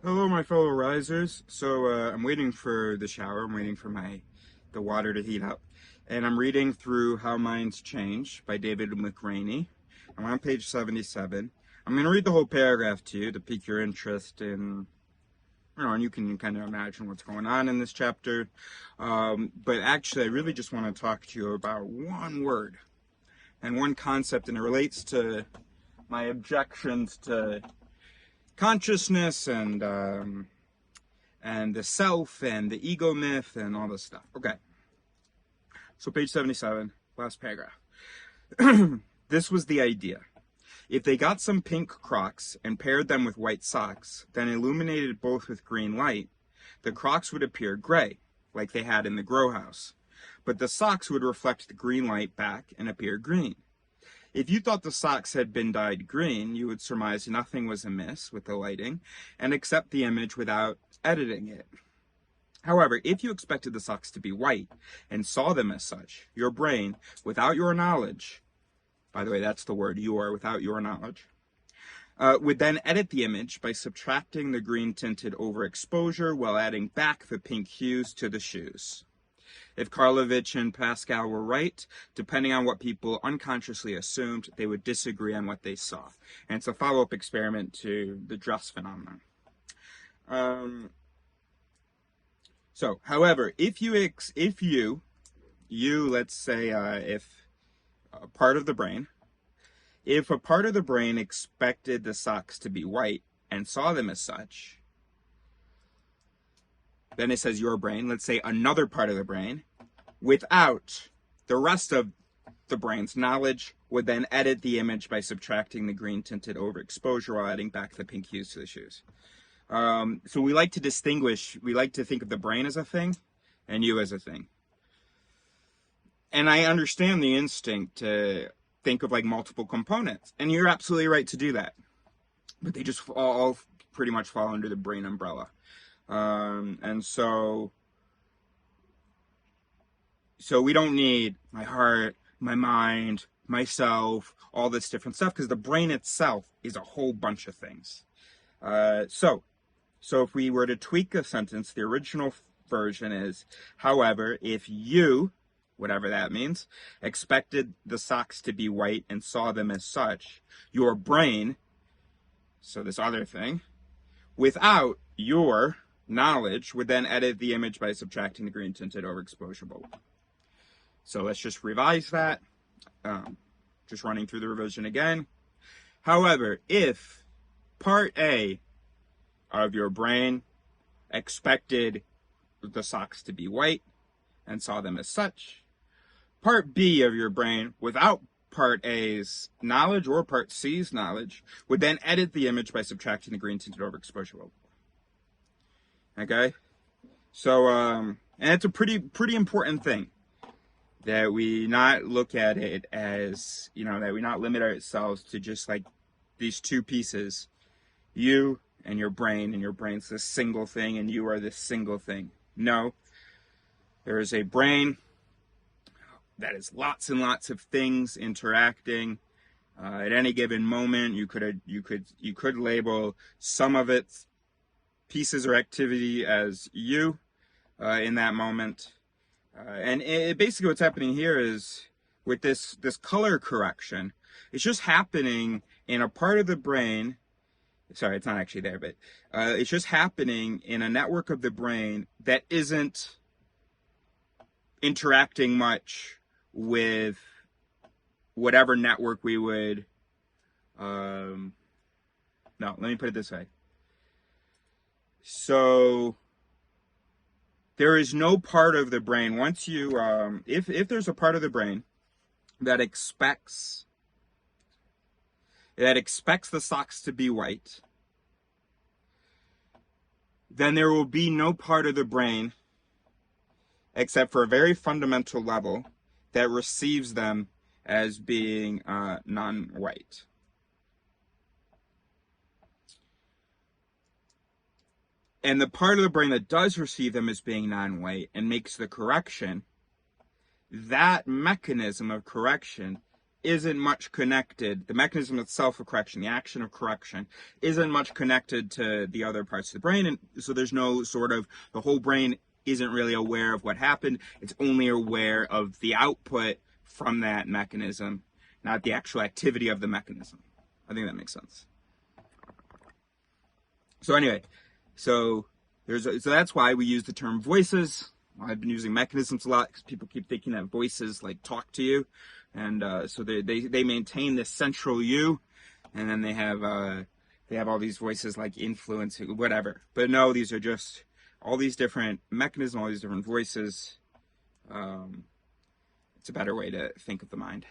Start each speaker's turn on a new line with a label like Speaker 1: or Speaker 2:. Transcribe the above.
Speaker 1: Hello, my fellow risers. I'm waiting for the shower. I'm waiting for the water to heat up, and I'm reading through How Minds Change by David McRaney. I'm on page 77. I'm going to read the whole paragraph to you to pique your interest in, and you can kind of imagine what's going on in this chapter. But actually, I really just want to talk to you about one word and one concept, and it relates to my objections to consciousness and the self and the ego myth and all this stuff. Okay. So page 77, last paragraph. This was the idea. If they got some pink Crocs and paired them with white socks, then illuminated both with green light, the Crocs would appear gray, like they had in the grow house. But the socks would reflect the green light back and appear green. If you thought the socks had been dyed green, you would surmise nothing was amiss with the lighting and accept the image without editing it. However, if you expected the socks to be white and saw them as such, your brain, without your knowledge, by the way, that's the word, without your knowledge, would then edit the image by subtracting the green tinted overexposure while adding back the pink hues to the shoes. If Karlovich and Pascal were right, depending on what people unconsciously assumed, they would disagree on what they saw. And it's a follow-up experiment to the dress phenomenon. However, if a part of the brain expected the socks to be white and saw them as such, then it says your brain, let's say another part of the brain, without the rest of the brain's knowledge, would then edit the image by subtracting the green tinted overexposure while adding back the pink hues to the shoes. So we like to think of the brain as a thing and you as a thing. And I understand the instinct to think of like multiple components, and you're absolutely right to do that. But they just all pretty much fall under the brain umbrella. And so we don't need my heart, my mind, myself, all this different stuff, because the brain itself is a whole bunch of things. So if we were to tweak a sentence, the original version is, however, if you, whatever that means, expected the socks to be white and saw them as such, your brain, so this other thing, without your knowledge, would then edit the image by subtracting the green tinted overexposure bulb. So let's just revise that. Just running through the revision again. However, if part A of your brain expected the socks to be white and saw them as such, part B of your brain, without part A's knowledge or part C's knowledge, would then edit the image by subtracting the green tinted overexposure bulb. Okay? So, and it's a pretty important thing that we not look at it as, that we not limit ourselves to just like these two pieces, you and your brain's this single thing and you are this single thing. No, there is a brain that is lots and lots of things interacting. At any given moment, you could label some of its pieces or activity as you in that moment. And basically what's happening here is with this color correction, it's just happening in a part of the brain. Sorry, it's not actually there, but it's just happening in a network of the brain that isn't interacting much with whatever network we would, no, let me put it this way. So there is no part of the brain, once you, if there's a part of the brain that expects the socks to be white, then there will be no part of the brain, except for a very fundamental level, that receives them as being non-white. And the part of the brain that does receive them as being non-white and makes the correction, that mechanism of correction isn't much connected. The mechanism itself of correction, the action of correction, isn't much connected to the other parts of the brain. And so there's no sort of, the whole brain isn't really aware of what happened. It's only aware of the output from that mechanism, not the actual activity of the mechanism. I think that makes sense. So anyway, so that's why we use the term voices. I've been using mechanisms a lot because people keep thinking that voices like talk to you, and so they maintain this central you, and then they have all these voices like influence whatever. But no, these are just all these different mechanisms, all these different voices. It's a better way to think of the mind.